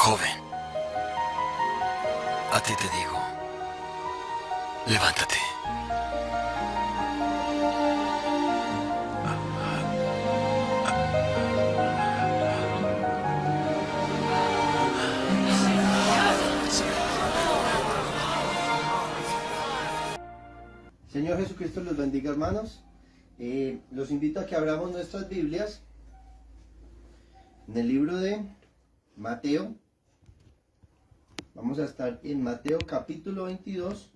Joven, a ti te digo, levántate. Señor Jesucristo los bendiga, hermanos. Los invito a que abramos nuestras Biblias en el libro de Mateo. Vamos a estar en Mateo capítulo 22,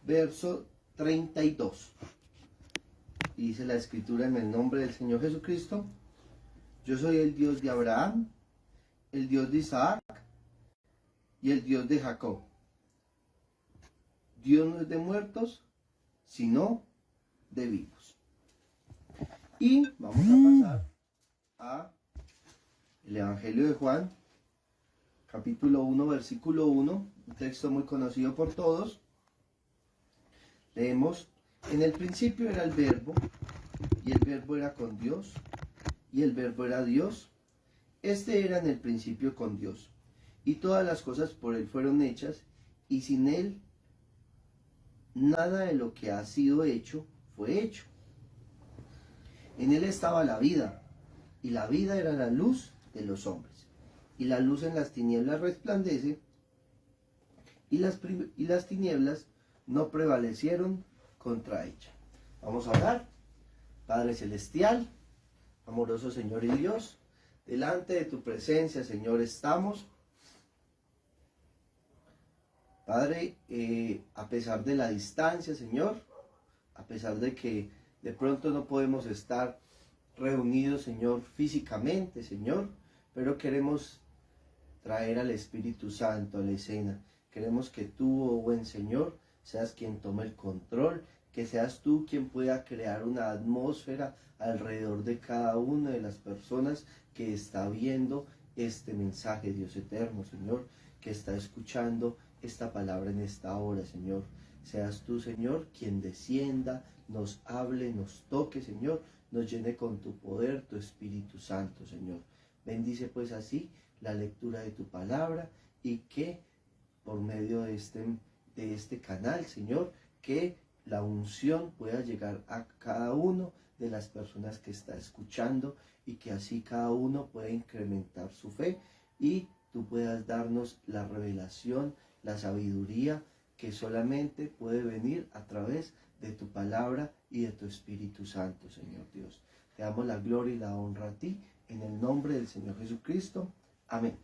verso 32. Y dice la escritura: en el nombre del Señor Jesucristo, yo soy el Dios de Abraham, el Dios de Isaac y el Dios de Jacob. Dios no es de muertos, sino de vivos. Y vamos a pasar a el Evangelio de Juan, capítulo 1, versículo 1, un texto muy conocido por todos. Leemos: en el principio era el verbo, y el verbo era con Dios, y el verbo era Dios. Este era en el principio con Dios, y todas las cosas por él fueron hechas, y sin él nada de lo que ha sido hecho fue hecho. En él estaba la vida, y la vida era la luz de los hombres. Y la luz en las tinieblas resplandece, y las tinieblas no prevalecieron contra ella. Vamos a orar. Padre Celestial, amoroso Señor y Dios, delante de tu presencia, Señor, estamos. Padre, a pesar de la distancia, Señor, a pesar de que de pronto no podemos estar reunidos, Señor, físicamente, Señor, pero queremos traer al Espíritu Santo a la escena. Queremos que tú, oh buen Señor, seas quien tome el control, que seas tú quien pueda crear una atmósfera alrededor de cada una de las personas que está viendo este mensaje, Dios eterno, Señor, que está escuchando esta palabra en esta hora, Señor. Seas tú, Señor, quien descienda, nos hable, nos toque, Señor, nos llene con tu poder, tu Espíritu Santo, Señor. Bendice pues así la lectura de tu palabra, y que por medio de este canal, Señor, que la unción pueda llegar a cada uno de las personas que está escuchando, y que así cada uno pueda incrementar su fe, y tú puedas darnos la revelación, la sabiduría que solamente puede venir a través de tu palabra y de tu Espíritu Santo, Señor Dios. Te damos la gloria y la honra a ti, en el nombre del Señor Jesucristo. Amén.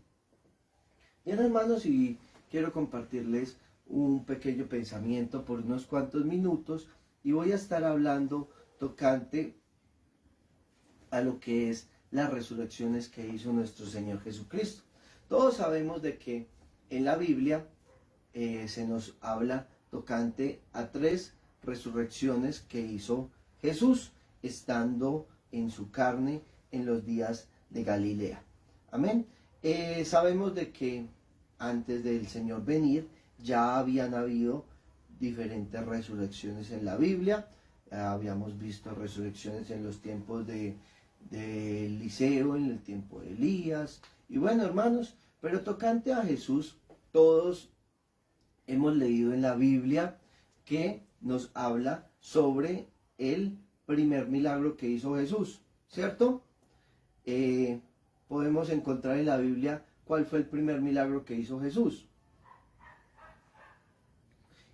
Bien, hermanos, y quiero compartirles un pequeño pensamiento por unos cuantos minutos, y voy a estar hablando tocante a lo que es las resurrecciones que hizo nuestro Señor Jesucristo. Todos sabemos de que en la Biblia se nos habla tocante a 3 resurrecciones que hizo Jesús estando en su carne en los días de Galilea. Amén. Sabemos de que antes del Señor venir ya habían habido diferentes resurrecciones en la Biblia. Habíamos visto resurrecciones en los tiempos de Eliseo, en el tiempo de Elías. Y bueno, hermanos, pero tocante a Jesús, todos hemos leído en la Biblia que nos habla sobre el primer milagro que hizo Jesús, ¿cierto? Podemos encontrar en la Biblia cuál fue el primer milagro que hizo Jesús.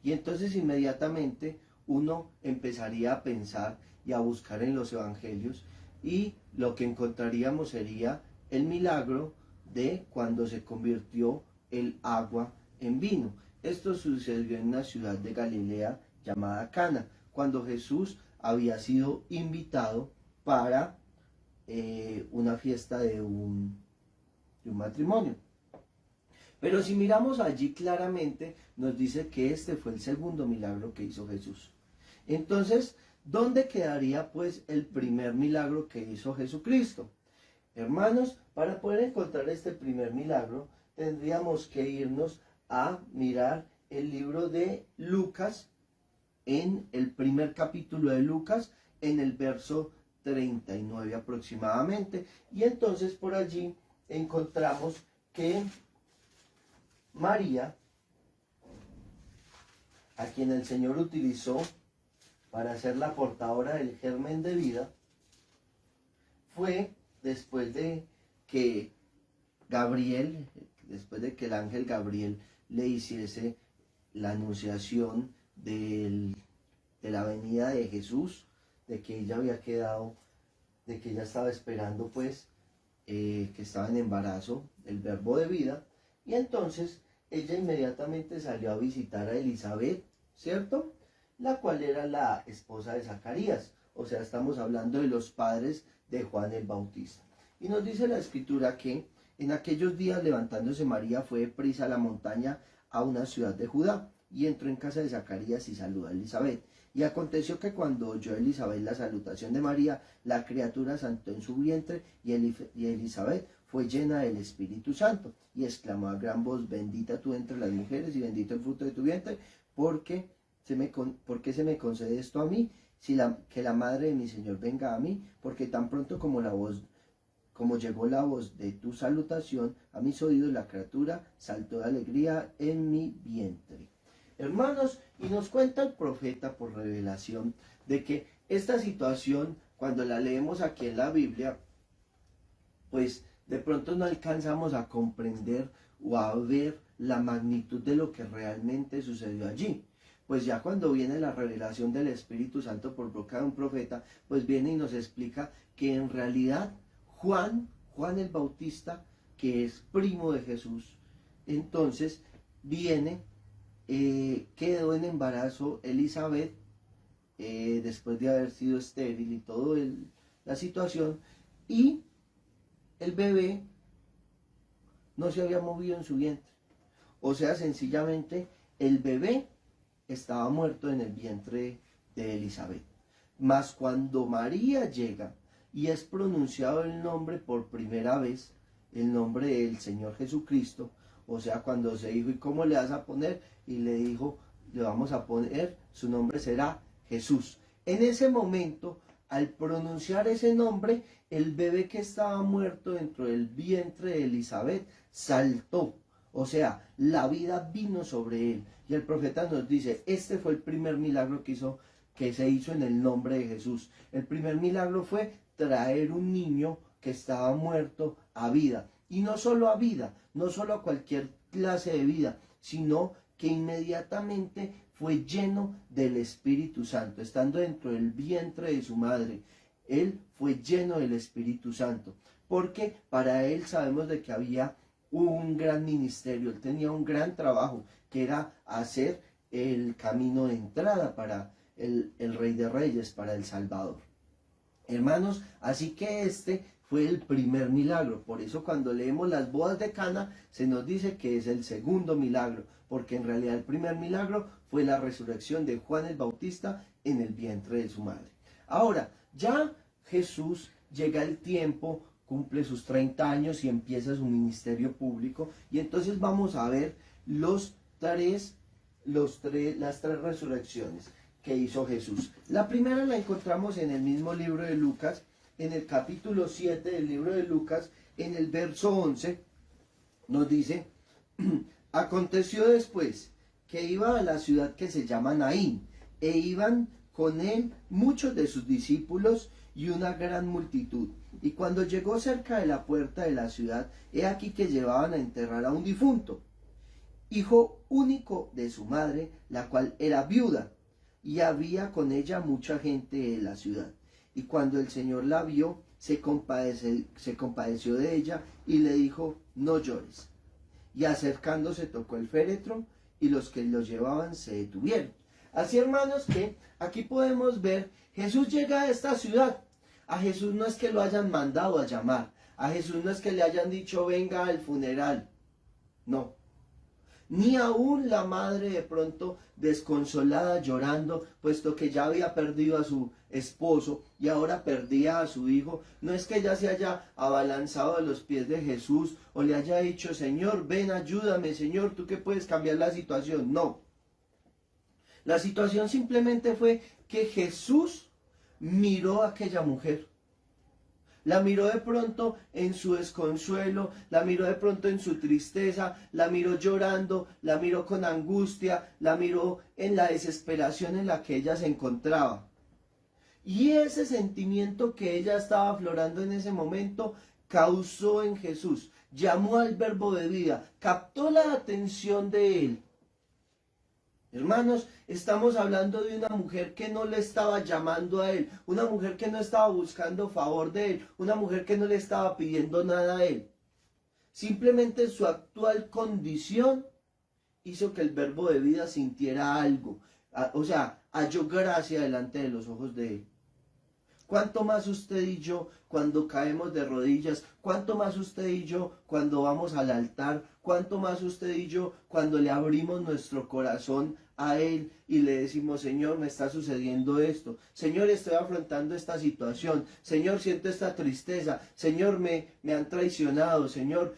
Y entonces inmediatamente uno empezaría a pensar y a buscar en los evangelios, y lo que encontraríamos sería el milagro de cuando se convirtió el agua en vino. Esto sucedió en una ciudad de Galilea llamada Cana, cuando Jesús había sido invitado para una fiesta de un matrimonio. Pero si miramos allí claramente, nos dice que este fue el segundo milagro que hizo Jesús. Entonces, ¿dónde quedaría pues el primer milagro que hizo Jesucristo? Hermanos, para poder encontrar este primer milagro, tendríamos que irnos a mirar el libro de Lucas, en el primer capítulo de Lucas, en el verso 39 aproximadamente. Y entonces por allí encontramos que María, a quien el Señor utilizó para ser la portadora del germen de vida, fue después de que el ángel Gabriel le hiciese la anunciación de la venida de Jesús, de que ella había quedado, de que ella estaba esperando pues, que estaba en embarazo, el verbo de vida, y entonces ella inmediatamente salió a visitar a Elizabeth, ¿cierto? La cual era la esposa de Zacarías, o sea, estamos hablando de los padres de Juan el Bautista. Y nos dice la escritura que en aquellos días, levantándose María, fue deprisa a la montaña a una ciudad de Judá, y entró en casa de Zacarías y saludó a Elizabeth. Y aconteció que cuando oyó Elizabeth la salutación de María, la criatura saltó en su vientre, y Elizabeth fue llena del Espíritu Santo, y exclamó a gran voz: bendita tú entre las mujeres, y bendito el fruto de tu vientre, ¿por qué se me concede esto a mí? Que la madre de mi Señor venga a mí, porque tan pronto como llegó la voz de tu salutación a mis oídos, la criatura saltó de alegría en mi vientre. Hermanos, y nos cuenta el profeta por revelación de que esta situación, cuando la leemos aquí en la Biblia, pues de pronto no alcanzamos a comprender o a ver la magnitud de lo que realmente sucedió allí. Pues ya cuando viene la revelación del Espíritu Santo por boca de un profeta, pues viene y nos explica que en realidad Juan el Bautista, que es primo de Jesús, entonces viene, quedó en embarazo Elizabeth, después de haber sido estéril y toda la situación, y el bebé no se había movido en su vientre. O sea, sencillamente el bebé estaba muerto en el vientre de Elizabeth. Mas cuando María llega y es pronunciado el nombre por primera vez, el nombre del Señor Jesucristo, o sea, cuando se dijo: ¿y cómo le vas a poner? Y le dijo: le vamos a poner, su nombre será Jesús. En ese momento, al pronunciar ese nombre, el bebé que estaba muerto dentro del vientre de Elizabeth saltó. O sea, la vida vino sobre él. Y el profeta nos dice: este fue el primer milagro que se hizo en el nombre de Jesús. El primer milagro fue traer un niño que estaba muerto a vida. Y no solo a vida, no solo a cualquier clase de vida, sino que inmediatamente fue lleno del Espíritu Santo, estando dentro del vientre de su madre. Él fue lleno del Espíritu Santo, porque para él sabemos de que había un gran ministerio, él tenía un gran trabajo, que era hacer el camino de entrada para el Rey de Reyes, para el Salvador. Hermanos, así que este fue el primer milagro. Por eso cuando leemos las bodas de Cana, se nos dice que es el segundo milagro, porque en realidad el primer milagro fue la resurrección de Juan el Bautista en el vientre de su madre. Ahora, ya Jesús llega el tiempo, cumple sus 30 años y empieza su ministerio público, y entonces vamos a ver las tres resurrecciones que hizo Jesús. La primera la encontramos en el mismo libro de Lucas, en el capítulo 7 del libro de Lucas, en el verso 11, nos dice: aconteció después que iba a la ciudad que se llama Naín, e iban con él muchos de sus discípulos y una gran multitud. Y cuando llegó cerca de la puerta de la ciudad, he aquí que llevaban a enterrar a un difunto, hijo único de su madre, la cual era viuda, y había con ella mucha gente de la ciudad. Y cuando el Señor la vio, se compadeció de ella y le dijo: no llores. Y acercándose tocó el féretro, y los que lo llevaban se detuvieron. Así, hermanos, que aquí podemos ver, Jesús llega a esta ciudad. A Jesús no es que lo hayan mandado a llamar, a Jesús no es que le hayan dicho: venga al funeral. No. Ni aún la madre, de pronto desconsolada, llorando, puesto que ya había perdido a su esposo y ahora perdía a su hijo, no es que ella se haya abalanzado a los pies de Jesús o le haya dicho: Señor, ven, ayúdame, Señor, tú que puedes cambiar la situación. No. La situación simplemente fue que Jesús miró a aquella mujer. La miró de pronto en su desconsuelo, la miró de pronto en su tristeza, la miró llorando, la miró con angustia, la miró en la desesperación en la que ella se encontraba. Y ese sentimiento que ella estaba aflorando en ese momento causó en Jesús, llamó al verbo de vida, captó la atención de él. Hermanos, estamos hablando de una mujer que no le estaba llamando a él, una mujer que no estaba buscando favor de él, una mujer que no le estaba pidiendo nada a él. Simplemente su actual condición hizo que el verbo de vida sintiera algo, o sea, halló gracia delante de los ojos de él. ¿Cuánto más usted y yo cuando caemos de rodillas? ¿Cuánto más usted y yo cuando vamos al altar? ¿Cuánto más usted y yo cuando le abrimos nuestro corazón a Él y le decimos, Señor, me está sucediendo esto? Señor, estoy afrontando esta situación. Señor, siento esta tristeza. Señor, me han traicionado. Señor,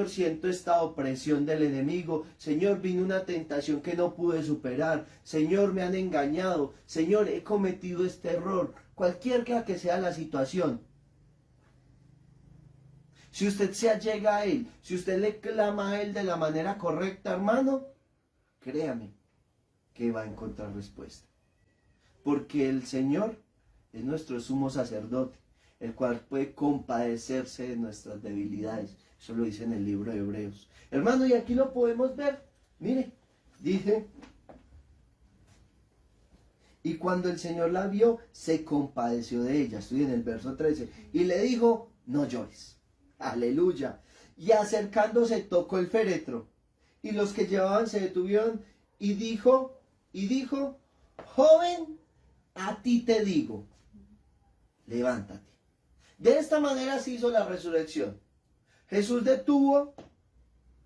siento esta opresión del enemigo. Señor, vino una tentación que no pude superar. Señor, me han engañado. Señor, he cometido este error. Cualquiera que sea la situación. Si usted se allega a Él, si usted le clama a Él de la manera correcta, hermano, créame que va a encontrar respuesta. Porque el Señor es nuestro sumo sacerdote, el cual puede compadecerse de nuestras debilidades. Eso lo dice en el libro de Hebreos. Hermano, y aquí lo podemos ver. Mire, dice: y cuando el Señor la vio, se compadeció de ella. Estoy en el verso 13. Y le dijo, no llores. Aleluya. Y acercándose tocó el féretro. Y los que llevaban se detuvieron y dijo, joven, a ti te digo, levántate. De esta manera se hizo la resurrección. Jesús detuvo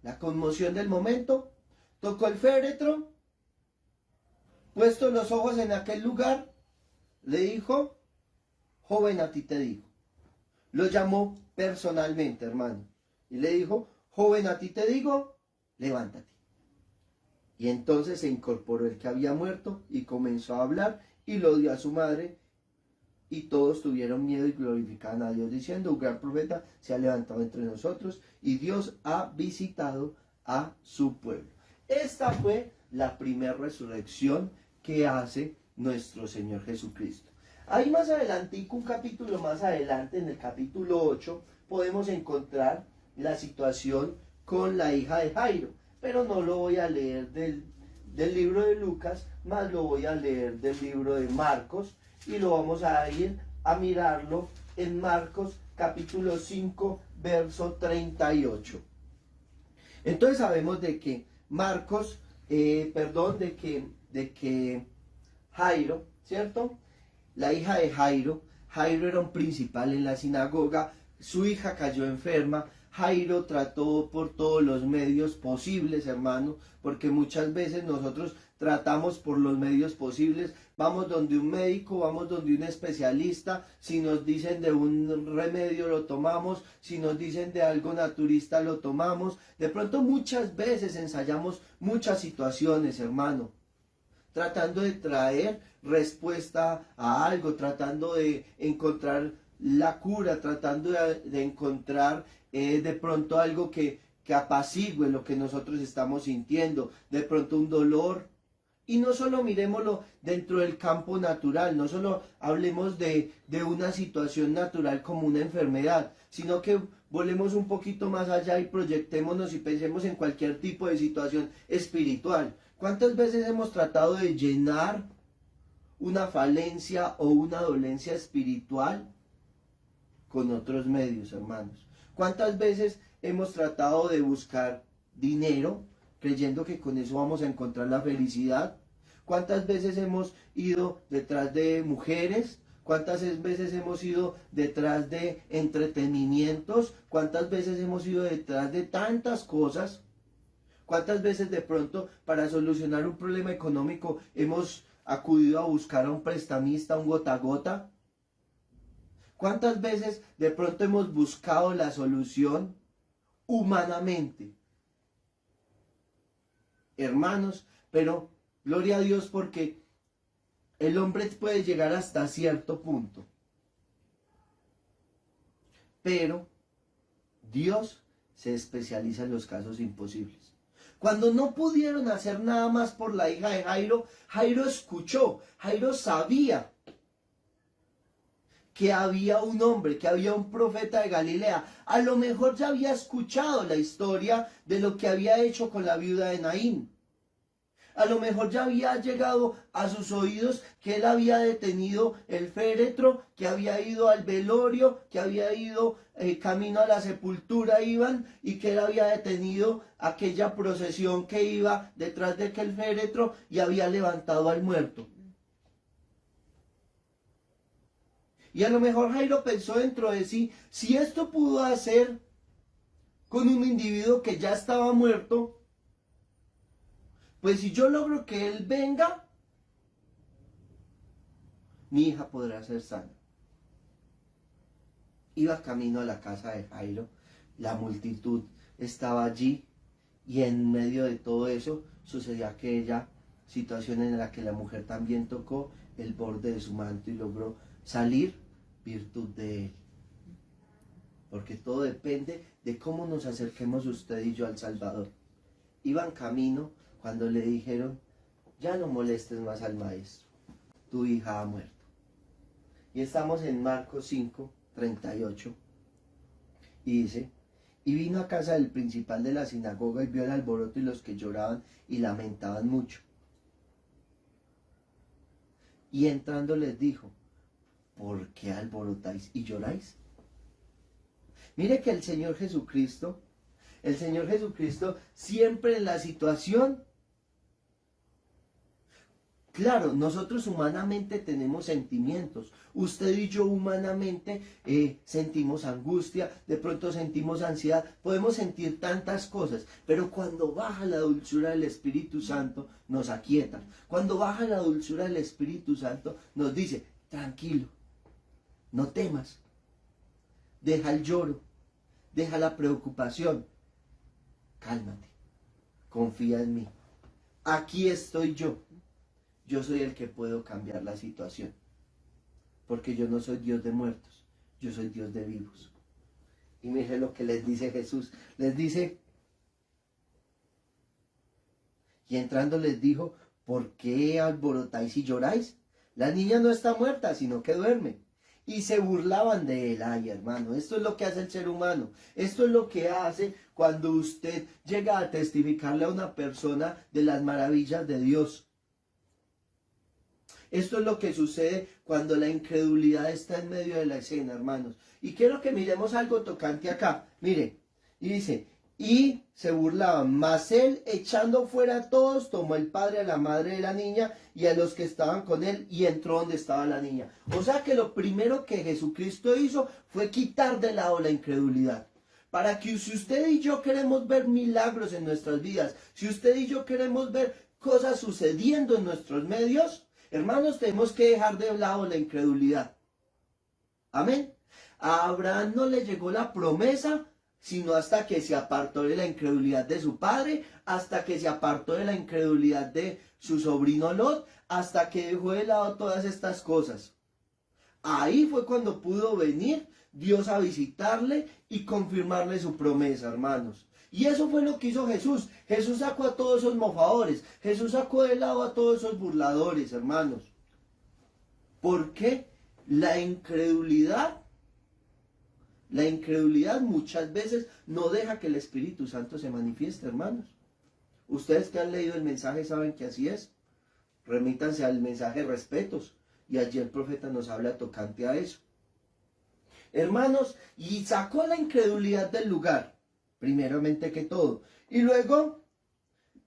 la conmoción del momento, tocó el féretro, puesto los ojos en aquel lugar, le dijo, joven, a ti te digo. Lo llamó personalmente, hermano. Y le dijo, joven, a ti te digo, levántate. Y entonces se incorporó el que había muerto y comenzó a hablar y lo dio a su madre. Y todos tuvieron miedo y glorificaban a Dios, diciendo, un gran profeta se ha levantado entre nosotros y Dios ha visitado a su pueblo. Esta fue la primera resurrección que hace nuestro Señor Jesucristo. Ahí más adelante, un capítulo más adelante, en el capítulo 8, podemos encontrar la situación con la hija de Jairo. Pero no lo voy a leer del libro de Lucas, más lo voy a leer del libro de Marcos. Y lo vamos a ir a mirarlo en Marcos capítulo 5, verso 38. Entonces sabemos de que Marcos, de que Jairo, ¿cierto? La hija de Jairo era un principal en la sinagoga, su hija cayó enferma, Jairo trató por todos los medios posibles, hermano, porque muchas veces nosotros tratamos por los medios posibles, vamos donde un médico, vamos donde un especialista, si nos dicen de un remedio lo tomamos, si nos dicen de algo naturista lo tomamos, de pronto muchas veces ensayamos muchas situaciones, hermano, tratando de traer respuesta a algo, tratando de encontrar la cura, tratando de encontrar de pronto algo que apacigüe lo que nosotros estamos sintiendo, de pronto un dolor. Y no solo miremoslo dentro del campo natural, no solo hablemos de una situación natural como una enfermedad, sino que volemos un poquito más allá y proyectémonos y pensemos en cualquier tipo de situación espiritual. ¿Cuántas veces hemos tratado de llenar una falencia o una dolencia espiritual con otros medios, hermanos? ¿Cuántas veces hemos tratado de buscar dinero creyendo que con eso vamos a encontrar la felicidad? ¿Cuántas veces hemos ido detrás de mujeres? ¿Cuántas veces hemos ido detrás de entretenimientos? ¿Cuántas veces hemos ido detrás de tantas cosas? ¿Cuántas veces de pronto para solucionar un problema económico hemos acudido a buscar a un prestamista, a un gota a gota? ¿Cuántas veces de pronto hemos buscado la solución humanamente? Hermanos, pero gloria a Dios porque el hombre puede llegar hasta cierto punto. Pero Dios se especializa en los casos imposibles. Cuando no pudieron hacer nada más por la hija de Jairo, Jairo escuchó, Jairo sabía que había un hombre, que había un profeta de Galilea. A lo mejor ya había escuchado la historia de lo que había hecho con la viuda de Naín. A lo mejor ya había llegado a sus oídos que él había detenido el féretro, que había ido al velorio, que había ido camino a la sepultura, iban, y que él había detenido aquella procesión que iba detrás de aquel féretro y había levantado al muerto. Y a lo mejor Jairo pensó dentro de sí, si esto pudo hacer con un individuo que ya estaba muerto, pues si yo logro que él venga, mi hija podrá ser sana. Iba camino a la casa de Jairo, la multitud estaba allí y en medio de todo eso sucedió aquella situación en la que la mujer también tocó el borde de su manto y logró salir virtud de él. Porque todo depende de cómo nos acerquemos usted y yo al Salvador. Iban camino cuando le dijeron, ya no molestes más al maestro, tu hija ha muerto. Y estamos en Marcos 5, 38. Y dice, y vino a casa del principal de la sinagoga y vio el alboroto y los que lloraban y lamentaban mucho. Y entrando les dijo, ¿por qué alborotáis y lloráis? Mire que el Señor Jesucristo siempre en la situación, claro, nosotros humanamente tenemos sentimientos. Usted y yo humanamente sentimos angustia, de pronto sentimos ansiedad, podemos sentir tantas cosas, pero cuando baja la dulzura del Espíritu Santo nos aquieta. Cuando baja la dulzura del Espíritu Santo nos dice, tranquilo, no temas, deja el lloro, deja la preocupación, cálmate, confía en mí, aquí estoy yo. Yo soy el que puedo cambiar la situación. Porque yo no soy Dios de muertos, yo soy Dios de vivos. Y miren lo que les dice Jesús. Les dice, y entrando les dijo, ¿por qué alborotáis y lloráis? La niña no está muerta, sino que duerme. Y se burlaban de él. Ay, hermano, esto es lo que hace el ser humano. Esto es lo que hace cuando usted llega a testificarle a una persona de las maravillas de Dios. Esto es lo que sucede cuando la incredulidad está en medio de la escena, hermanos. Y quiero que miremos algo tocante acá. Mire, y dice, y se burlaban, mas él, echando fuera a todos, tomó el padre a la madre de la niña y a los que estaban con él y entró donde estaba la niña. O sea que lo primero que Jesucristo hizo fue quitar de lado la incredulidad. Para que si usted y yo queremos ver milagros en nuestras vidas, si usted y yo queremos ver cosas sucediendo en nuestros medios, hermanos, tenemos que dejar de lado la incredulidad. Amén. A Abraham no le llegó la promesa, sino hasta que se apartó de la incredulidad de su padre, hasta que se apartó de la incredulidad de su sobrino Lot, hasta que dejó de lado todas estas cosas. Ahí fue cuando pudo venir Dios a visitarle y confirmarle su promesa, hermanos. Y eso fue lo que hizo Jesús. Jesús sacó a todos esos mofadores. Jesús sacó de lado a todos esos burladores, hermanos. ¿Por qué? La incredulidad muchas veces no deja que el Espíritu Santo se manifieste, hermanos. Ustedes que han leído el mensaje saben que así es. Remítanse al mensaje respetos. Y allí el profeta nos habla tocante a eso. Hermanos, y sacó la incredulidad del lugar. Primeramente que todo. Y luego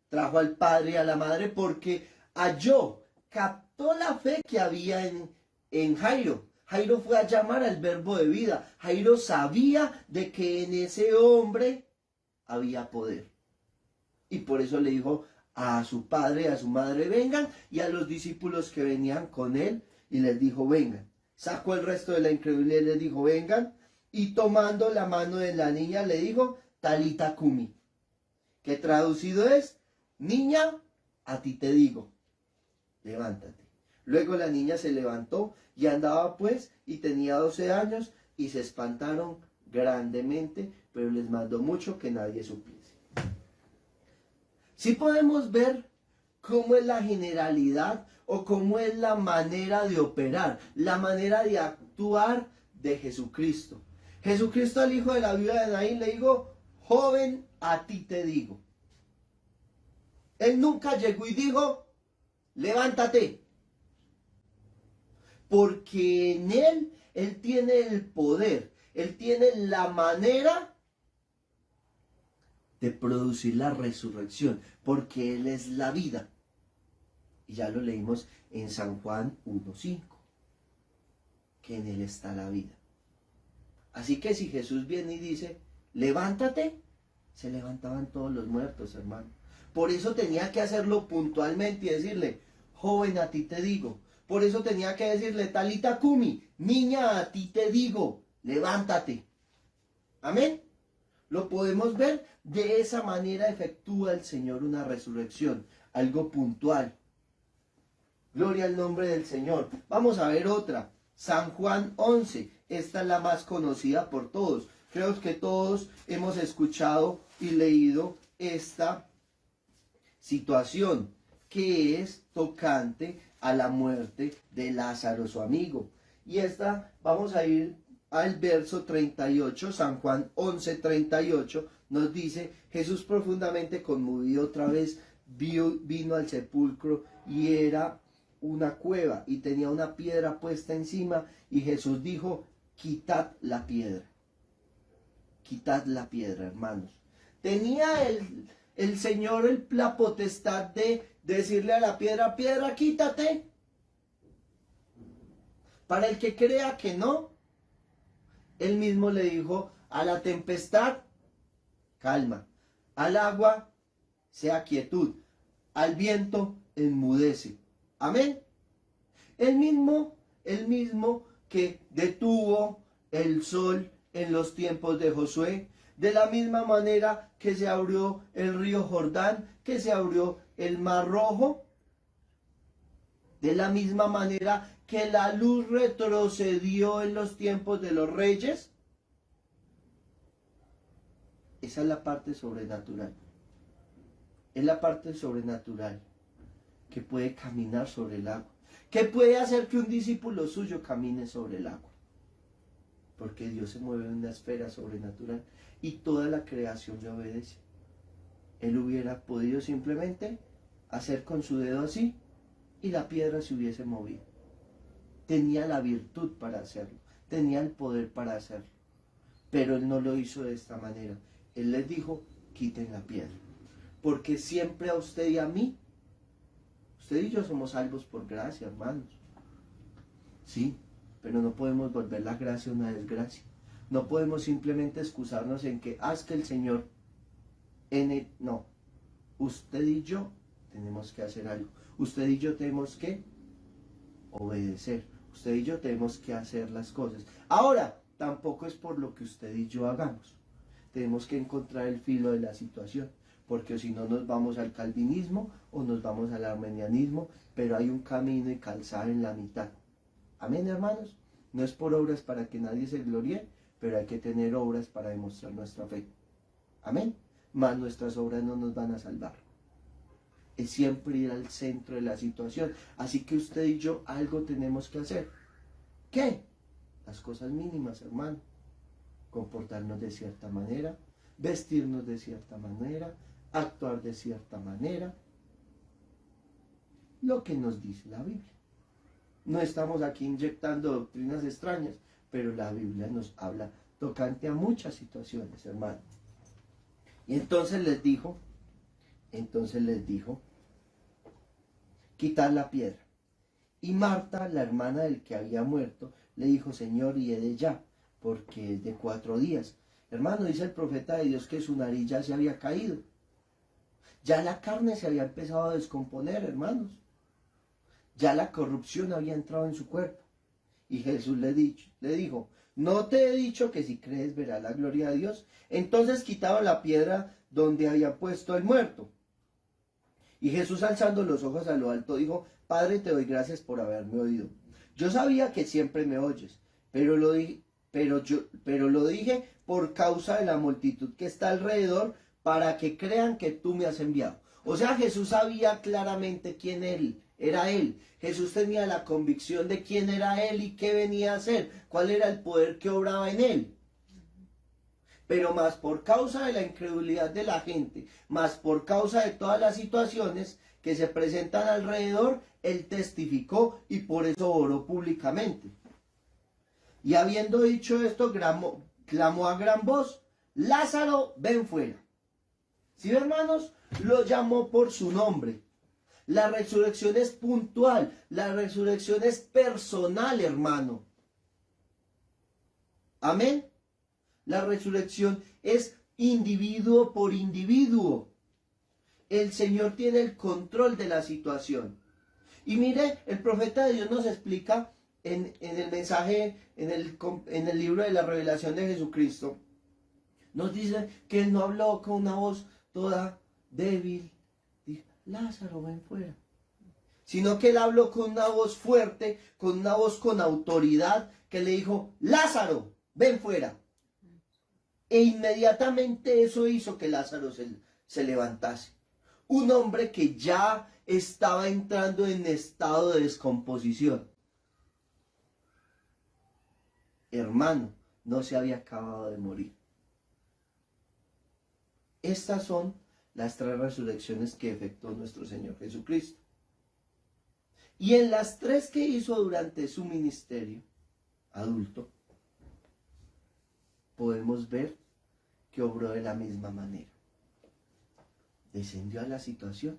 trajo al padre y a la madre porque captó la fe que había en Jairo. Jairo fue a llamar al verbo de vida. Jairo sabía de que en ese hombre había poder. Y por eso le dijo a su padre y a su madre, vengan, y a los discípulos que venían con él, y les dijo, vengan. Sacó el resto de la incredulidad y les dijo, vengan, y tomando la mano de la niña le dijo, Talita Kumi, que traducido es, niña, a ti te digo, levántate. Luego la niña se levantó y andaba pues, y tenía 12 años, y se espantaron grandemente, pero les mandó mucho que nadie supiese. Sí podemos ver cómo es la generalidad o cómo es la manera de operar, la manera de actuar de Jesucristo. Jesucristo al hijo de la viuda de Naín le dijo, joven, a ti te digo. Él nunca llegó y dijo, levántate. Porque en él tiene el poder, él tiene la manera de producir la resurrección, porque él es la vida. Y ya lo leímos en San Juan 1:5, que en él está la vida. Así que si Jesús viene y dice, levántate, se levantaban todos los muertos, hermano. Por eso tenía que hacerlo puntualmente y decirle, joven, a ti te digo. Por eso tenía que decirle, Talita Kumi, niña, a ti te digo, levántate. Amén. Lo podemos ver, de esa manera efectúa el Señor una resurrección, algo puntual. Gloria al nombre del Señor. Vamos a ver otra. San Juan 11. Esta es la más conocida por todos. Creo que todos hemos escuchado y leído esta situación, que es tocante a la muerte de Lázaro, su amigo. Y esta, vamos a ir al verso 38, San Juan 11:38, nos dice, Jesús profundamente conmovido otra vez vino al sepulcro y era una cueva y tenía una piedra puesta encima y Jesús dijo, quitad la piedra. Quitad la piedra, hermanos. Tenía el Señor la potestad de decirle a la piedra, piedra, quítate. Para el que crea que no, él mismo le dijo a la tempestad, calma, al agua, sea quietud, al viento, enmudece. Amén. El mismo que detuvo el sol en los tiempos de Josué, de la misma manera que se abrió el río Jordán, que se abrió el Mar Rojo, de la misma manera que la luz retrocedió en los tiempos de los reyes. Esa es la parte sobrenatural. Es la parte sobrenatural que puede caminar sobre el agua, que puede hacer que un discípulo suyo camine sobre el agua. Porque Dios se mueve en una esfera sobrenatural y toda la creación le obedece. Él hubiera podido simplemente hacer con su dedo así y la piedra se hubiese movido. Tenía la virtud para hacerlo, tenía el poder para hacerlo. Pero él no lo hizo de esta manera. Él les dijo, quiten la piedra. Porque siempre a usted y a mí, usted y yo somos salvos por gracia, hermanos. Sí, pero no podemos volver la gracia una desgracia. No podemos simplemente excusarnos en que, haz que el Señor, no. Usted y yo tenemos que hacer algo. Usted y yo tenemos que obedecer. Usted y yo tenemos que hacer las cosas. Ahora, tampoco es por lo que usted y yo hagamos. Tenemos que encontrar el filo de la situación. Porque si no nos vamos al calvinismo o nos vamos al armenianismo, pero hay un camino y calzada en la mitad. Amén, hermanos. No es por obras para que nadie se gloríe, pero hay que tener obras para demostrar nuestra fe. Amén. Mas nuestras obras no nos van a salvar. Es siempre ir al centro de la situación. Así que usted y yo algo tenemos que hacer. ¿Qué? Las cosas mínimas, hermano. Comportarnos de cierta manera, vestirnos de cierta manera, actuar de cierta manera. Lo que nos dice la Biblia. No estamos aquí inyectando doctrinas extrañas, pero la Biblia nos habla tocante a muchas situaciones, hermano. Y entonces les dijo, quitar la piedra. Y Marta, la hermana del que había muerto, le dijo, Señor, y he de ya, porque es de 4 días. Hermano, dice el profeta de Dios que su nariz ya se había caído. Ya la carne se había empezado a descomponer, hermanos. Ya la corrupción había entrado en su cuerpo. Y Jesús le dijo, ¿no te he dicho que si crees verás la gloria de Dios? Entonces quitaron la piedra donde había puesto el muerto. Y Jesús, alzando los ojos a lo alto, dijo, Padre, te doy gracias por haberme oído. Yo sabía que siempre me oyes, pero lo pero lo dije por causa de la multitud que está alrededor, para que crean que tú me has enviado. O sea, Jesús sabía claramente quién era él. Jesús tenía la convicción de quién era él y qué venía a hacer, cuál era el poder que obraba en él. Pero más por causa de la incredulidad de la gente, más por causa de todas las situaciones que se presentan alrededor, él testificó y por eso oró públicamente. Y habiendo dicho esto, clamó a gran voz: Lázaro, ven fuera. ¿Sí, hermanos? Lo llamó por su nombre. La resurrección es puntual, la resurrección es personal, hermano. Amén. La resurrección es individuo por individuo. El Señor tiene el control de la situación. Y mire, el profeta de Dios nos explica en el mensaje, en el libro de la revelación de Jesucristo, nos dice que él no habló con una voz toda débil, dijo: Lázaro, ven fuera. Sino que él habló con una voz fuerte, con una voz con autoridad, que le dijo: Lázaro, ven fuera. E inmediatamente eso hizo que Lázaro se levantase. Un hombre que ya estaba entrando en estado de descomposición. Hermano, no se había acabado de morir. Estas son las 3 resurrecciones que efectuó nuestro Señor Jesucristo. Y en las 3 que hizo durante su ministerio adulto, podemos ver que obró de la misma manera. Descendió a la situación,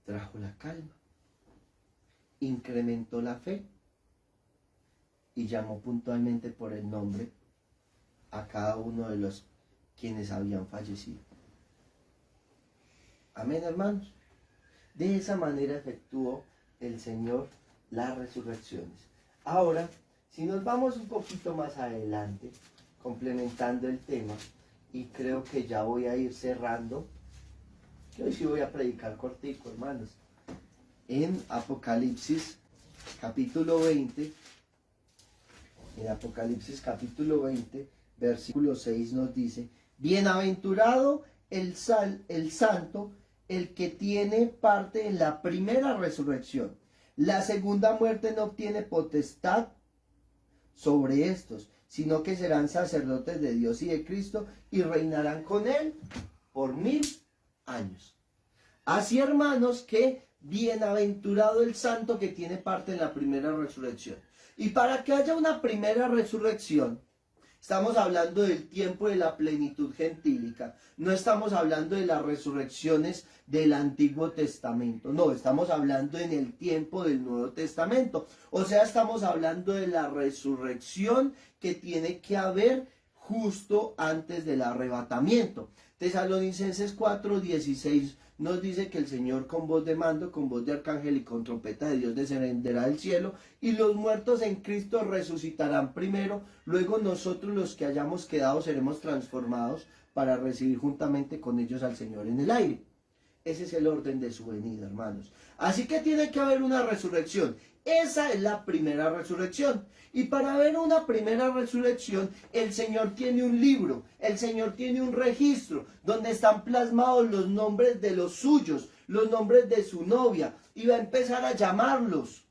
trajo la calma, incrementó la fe y llamó puntualmente por el nombre a cada uno de los quienes habían fallecido. Amén, hermanos. De esa manera efectuó el Señor las resurrecciones. Ahora, si nos vamos un poquito más adelante, complementando el tema, y creo que ya voy a ir cerrando, que hoy sí voy a predicar cortico, hermanos. En Apocalipsis capítulo 20, versículo 6 nos dice: Bienaventurado el santo, el que tiene parte en la primera resurrección. La segunda muerte no obtiene potestad sobre estos, sino que serán sacerdotes de Dios y de Cristo y reinarán con él por 1000 años. Así, hermanos, que bienaventurado el santo que tiene parte en la primera resurrección. Y para que haya una primera resurrección, estamos hablando del tiempo de la plenitud gentílica. No estamos hablando de las resurrecciones del Antiguo Testamento. No, estamos hablando en el tiempo del Nuevo Testamento. O sea, estamos hablando de la resurrección que tiene que haber justo antes del arrebatamiento. Tesalonicenses 4:16 nos dice que el Señor con voz de mando, con voz de arcángel y con trompeta de Dios descenderá del cielo, y los muertos en Cristo resucitarán primero, luego nosotros los que hayamos quedado seremos transformados para recibir juntamente con ellos al Señor en el aire. Ese es el orden de su venida, hermanos. Así que tiene que haber una resurrección. Esa es la primera resurrección. Y para ver una primera resurrección, el Señor tiene un libro, el Señor tiene un registro, donde están plasmados los nombres de los suyos, los nombres de su novia, y va a empezar a llamarlos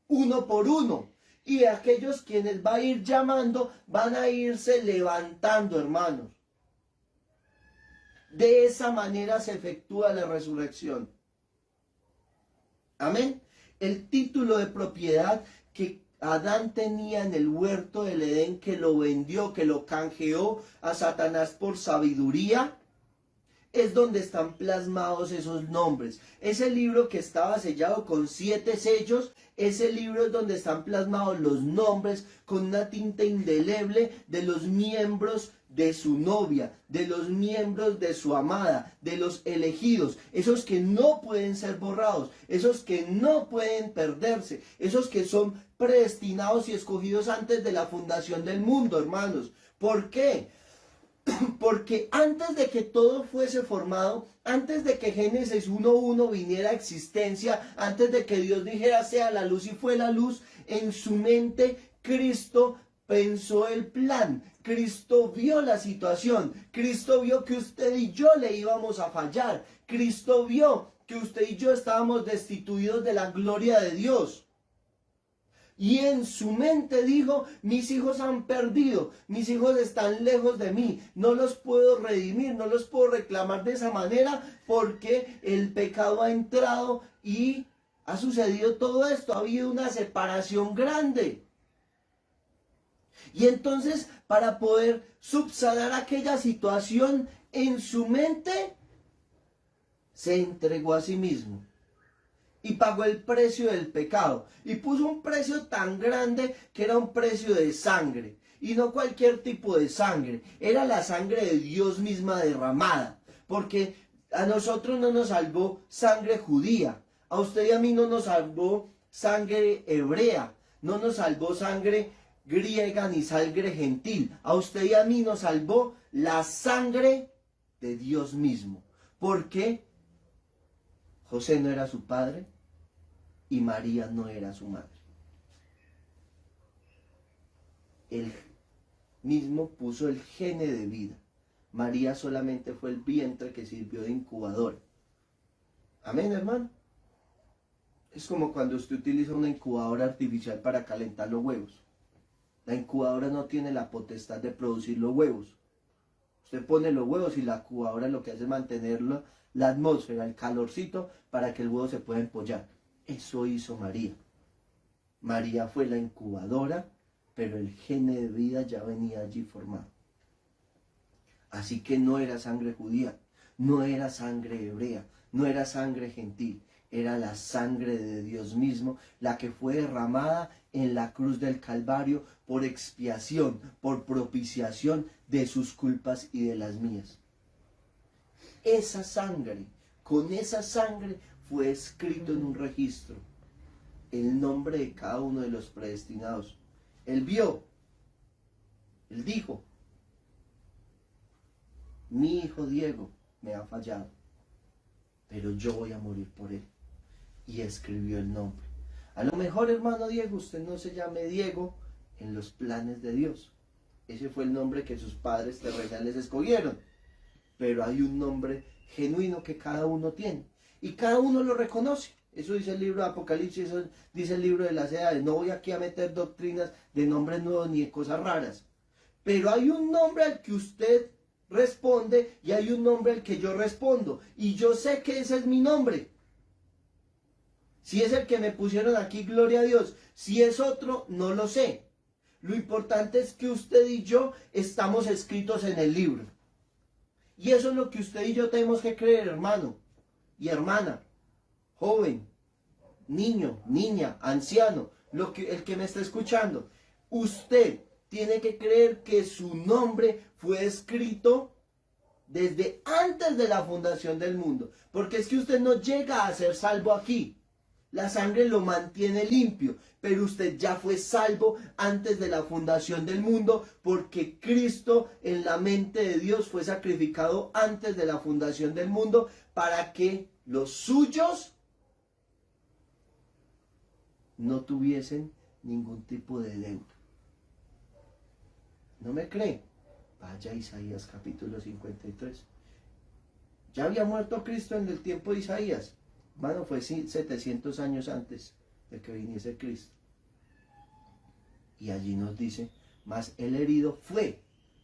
uno por uno. Y aquellos quienes va a ir llamando van a irse levantando, hermanos. De esa manera se efectúa la resurrección. Amén. El título de propiedad que Adán tenía en el huerto del Edén, que lo vendió, que lo canjeó a Satanás por sabiduría, es donde están plasmados esos nombres. Ese libro que estaba sellado con 7 sellos, ese libro es donde están plasmados los nombres con una tinta indeleble de los miembros de su novia, de los miembros de su amada, de los elegidos, esos que no pueden ser borrados, esos que no pueden perderse, esos que son predestinados y escogidos antes de la fundación del mundo, hermanos. ¿Por qué? Porque antes de que todo fuese formado, antes de que Génesis 1:1 viniera a existencia, antes de que Dios dijera sea la luz y fue la luz, en su mente Cristo pensó el plan. Cristo vio la situación. Cristo vio que usted y yo le íbamos a fallar. Cristo vio que usted y yo estábamos destituidos de la gloria de Dios. Y en su mente dijo, mis hijos han perdido, mis hijos están lejos de mí, no los puedo redimir, no los puedo reclamar de esa manera porque el pecado ha entrado y ha sucedido todo esto, ha habido una separación grande. Y entonces, para poder subsanar aquella situación en su mente, se entregó a sí mismo. Y pagó el precio del pecado. Y puso un precio tan grande que era un precio de sangre. Y no cualquier tipo de sangre. Era la sangre de Dios misma derramada. Porque a nosotros no nos salvó sangre judía. A usted y a mí no nos salvó sangre hebrea. No nos salvó sangre griega ni sangre gentil. A usted y a mí nos salvó la sangre de Dios mismo. Porque José no era su padre y María no era su madre. Él mismo puso el gene de vida. María solamente fue el vientre que sirvió de incubadora. Amén, hermano. Es como cuando usted utiliza una incubadora artificial para calentar los huevos. La incubadora no tiene la potestad de producir los huevos. Usted pone los huevos y la incubadora lo que hace es mantenerlo, la atmósfera, el calorcito, para que el huevo se pueda empollar. Eso hizo María. María fue la incubadora, pero el gene de vida ya venía allí formado. Así que no era sangre judía, no era sangre hebrea, no era sangre gentil, era la sangre de Dios mismo, la que fue derramada en la cruz del Calvario por expiación, por propiciación de sus culpas y de las mías. Esa sangre, con esa sangre fue escrito en un registro el nombre de cada uno de los predestinados. Él vio, él dijo, mi hijo Diego me ha fallado, pero yo voy a morir por él. Y escribió el nombre. A lo mejor, hermano Diego, usted no se llame Diego en los planes de Dios. Ese fue el nombre que sus padres terrenales escogieron. Pero hay un nombre genuino que cada uno tiene. Y cada uno lo reconoce. Eso dice el libro de Apocalipsis, eso dice el libro de las edades. No voy aquí a meter doctrinas de nombres nuevos ni de cosas raras. Pero hay un nombre al que usted responde y hay un nombre al que yo respondo. Y yo sé que ese es mi nombre. Si es el que me pusieron aquí, gloria a Dios. Si es otro, no lo sé. Lo importante es que usted y yo estamos escritos en el libro. Y eso es lo que usted y yo tenemos que creer, hermano y hermana, joven, niño, niña, anciano, el que me está escuchando. Usted tiene que creer que su nombre fue escrito desde antes de la fundación del mundo. Porque es que usted no llega a ser salvo aquí. La sangre lo mantiene limpio, pero usted ya fue salvo antes de la fundación del mundo, porque Cristo en la mente de Dios fue sacrificado antes de la fundación del mundo para que los suyos no tuviesen ningún tipo de deuda. ¿No me cree? Vaya a Isaías capítulo 53. Ya había muerto Cristo en el tiempo de Isaías. Bueno, fue 700 años antes de que viniese Cristo. Y allí nos dice, mas el herido fue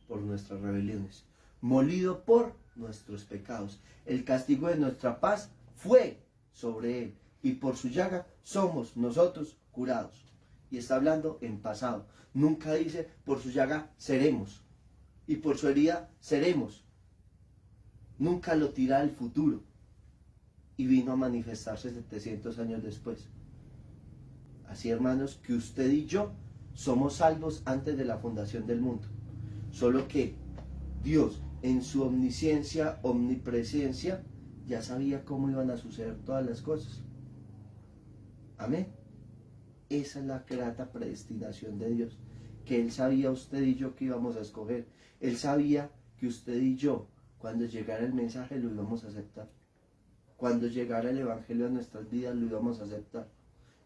por nuestras rebeliones, molido por nuestros pecados. El castigo de nuestra paz fue sobre él, y por su llaga somos nosotros curados. Y está hablando en pasado. Nunca dice, por su llaga seremos, y por su herida seremos. Nunca lo tira al futuro. Y vino a manifestarse 700 años después. Así, hermanos, que usted y yo somos salvos antes de la fundación del mundo. Solo que Dios, en su omnisciencia, omnipresencia, ya sabía cómo iban a suceder todas las cosas. Amén. Esa es la grata predestinación de Dios. Que Él sabía, usted y yo, que íbamos a escoger. Él sabía que usted y yo, cuando llegara el mensaje, lo íbamos a aceptar. Cuando llegara el Evangelio a nuestras vidas, lo íbamos a aceptar.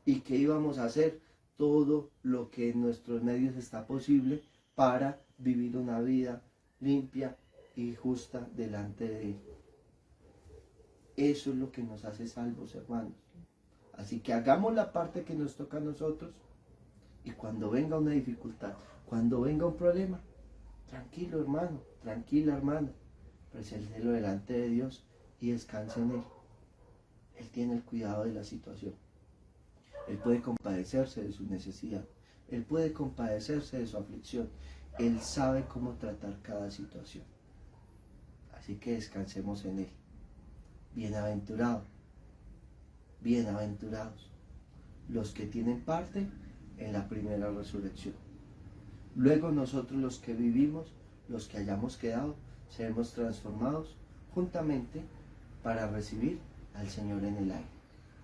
Y que íbamos a hacer todo lo que en nuestros medios está posible para vivir una vida limpia y justa delante de Él. Eso es lo que nos hace salvos, hermanos. Así que hagamos la parte que nos toca a nosotros, y cuando venga una dificultad, cuando venga un problema, tranquilo, hermano, tranquila, hermana, preséntelo delante de Dios y descanse en Él. Él tiene el cuidado de la situación. Él puede compadecerse de su necesidad. Él puede compadecerse de su aflicción. Él sabe cómo tratar cada situación. Así que descansemos en Él. Bienaventurados, bienaventurados los que tienen parte en la primera resurrección. Luego nosotros, los que vivimos, los que hayamos quedado, seremos transformados juntamente para recibir al Señor en el aire.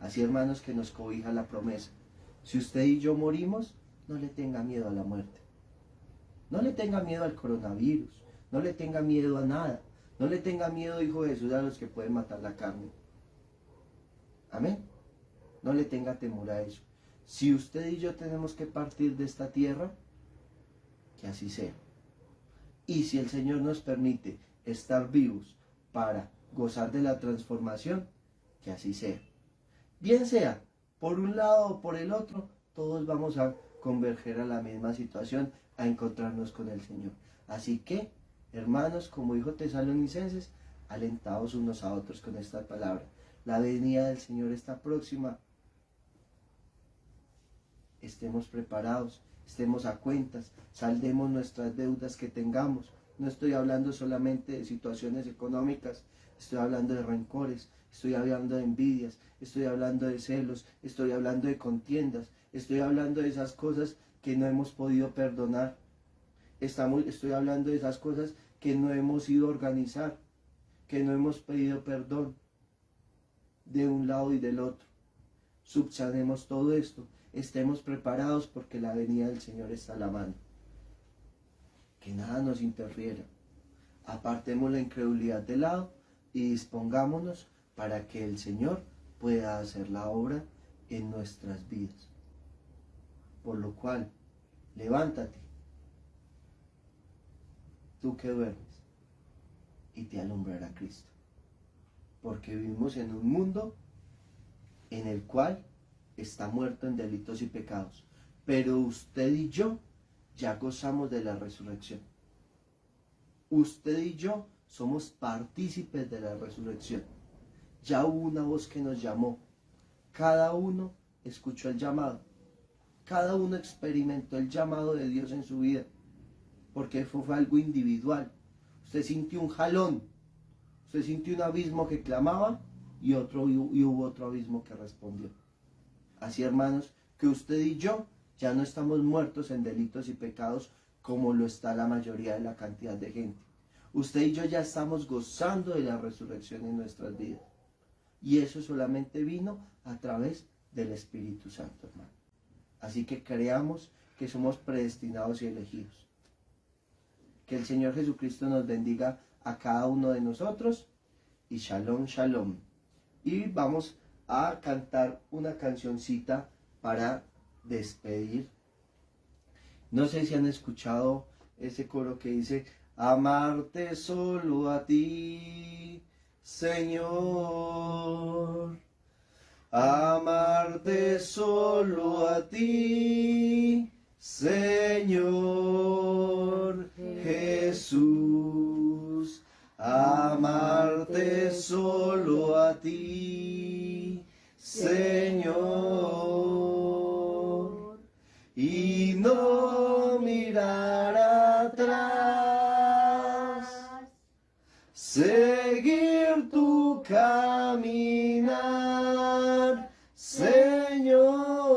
Así, hermanos, que nos cobija la promesa. Si usted y yo morimos, no le tenga miedo a la muerte. No le tenga miedo al coronavirus. No le tenga miedo a nada. No le tenga miedo, hijo de Jesús, a los que pueden matar la carne. Amén. No le tenga temor a eso. Si usted y yo tenemos que partir de esta tierra, que así sea. Y si el Señor nos permite estar vivos para gozar de la transformación, que así sea. Bien sea por un lado o por el otro, todos vamos a converger a la misma situación, a encontrarnos con el Señor. Así que, hermanos, como dijo Tesalonicenses, alentados unos a otros con esta palabra. La venida del Señor está próxima. Estemos preparados, estemos a cuentas, saldemos nuestras deudas que tengamos. No estoy hablando solamente de situaciones económicas, estoy hablando de rencores, estoy hablando de envidias, estoy hablando de celos, estoy hablando de contiendas, estoy hablando de esas cosas que no hemos podido perdonar. Estoy hablando de esas cosas que no hemos ido a organizar, que no hemos pedido perdón de un lado y del otro. Subsanemos todo esto, estemos preparados porque la venida del Señor está a la mano. Que nada nos interfiera. Apartemos la incredulidad de lado y dispongámonos para que el Señor pueda hacer la obra en nuestras vidas. Por lo cual, levántate, tú que duermes, y te alumbrará Cristo. Porque vivimos en un mundo en el cual está muerto en delitos y pecados. Pero usted y yo ya gozamos de la resurrección. Usted y yo somos partícipes de la resurrección. Ya hubo una voz que nos llamó. Cada uno escuchó el llamado. Cada uno experimentó el llamado de Dios en su vida. Porque fue algo individual. Usted sintió un jalón. Usted sintió un abismo que clamaba y hubo otro abismo que respondió. Así, hermanos, que usted y yo ya no estamos muertos en delitos y pecados como lo está la mayoría de la cantidad de gente. Usted y yo ya estamos gozando de la resurrección en nuestras vidas. Y eso solamente vino a través del Espíritu Santo, hermano. Así que creamos que somos predestinados y elegidos. Que el Señor Jesucristo nos bendiga a cada uno de nosotros. Y shalom, shalom. Y vamos a cantar una cancioncita para despedir. No sé si han escuchado ese coro que dice: amarte solo a ti, Señor. Amarte solo a ti, Señor Jesús. Amarte solo a ti, Señor, y no mirar atrás, seguir tu caminar, Señor,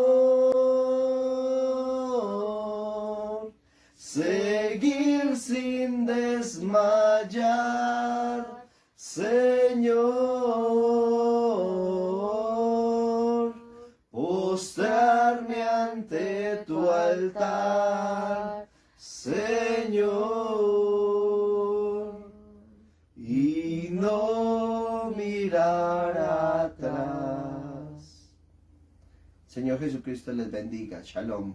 seguir sin desmayar, Señor, postrarme ante tu altar, Señor. Señor Jesucristo les bendiga. Shalom.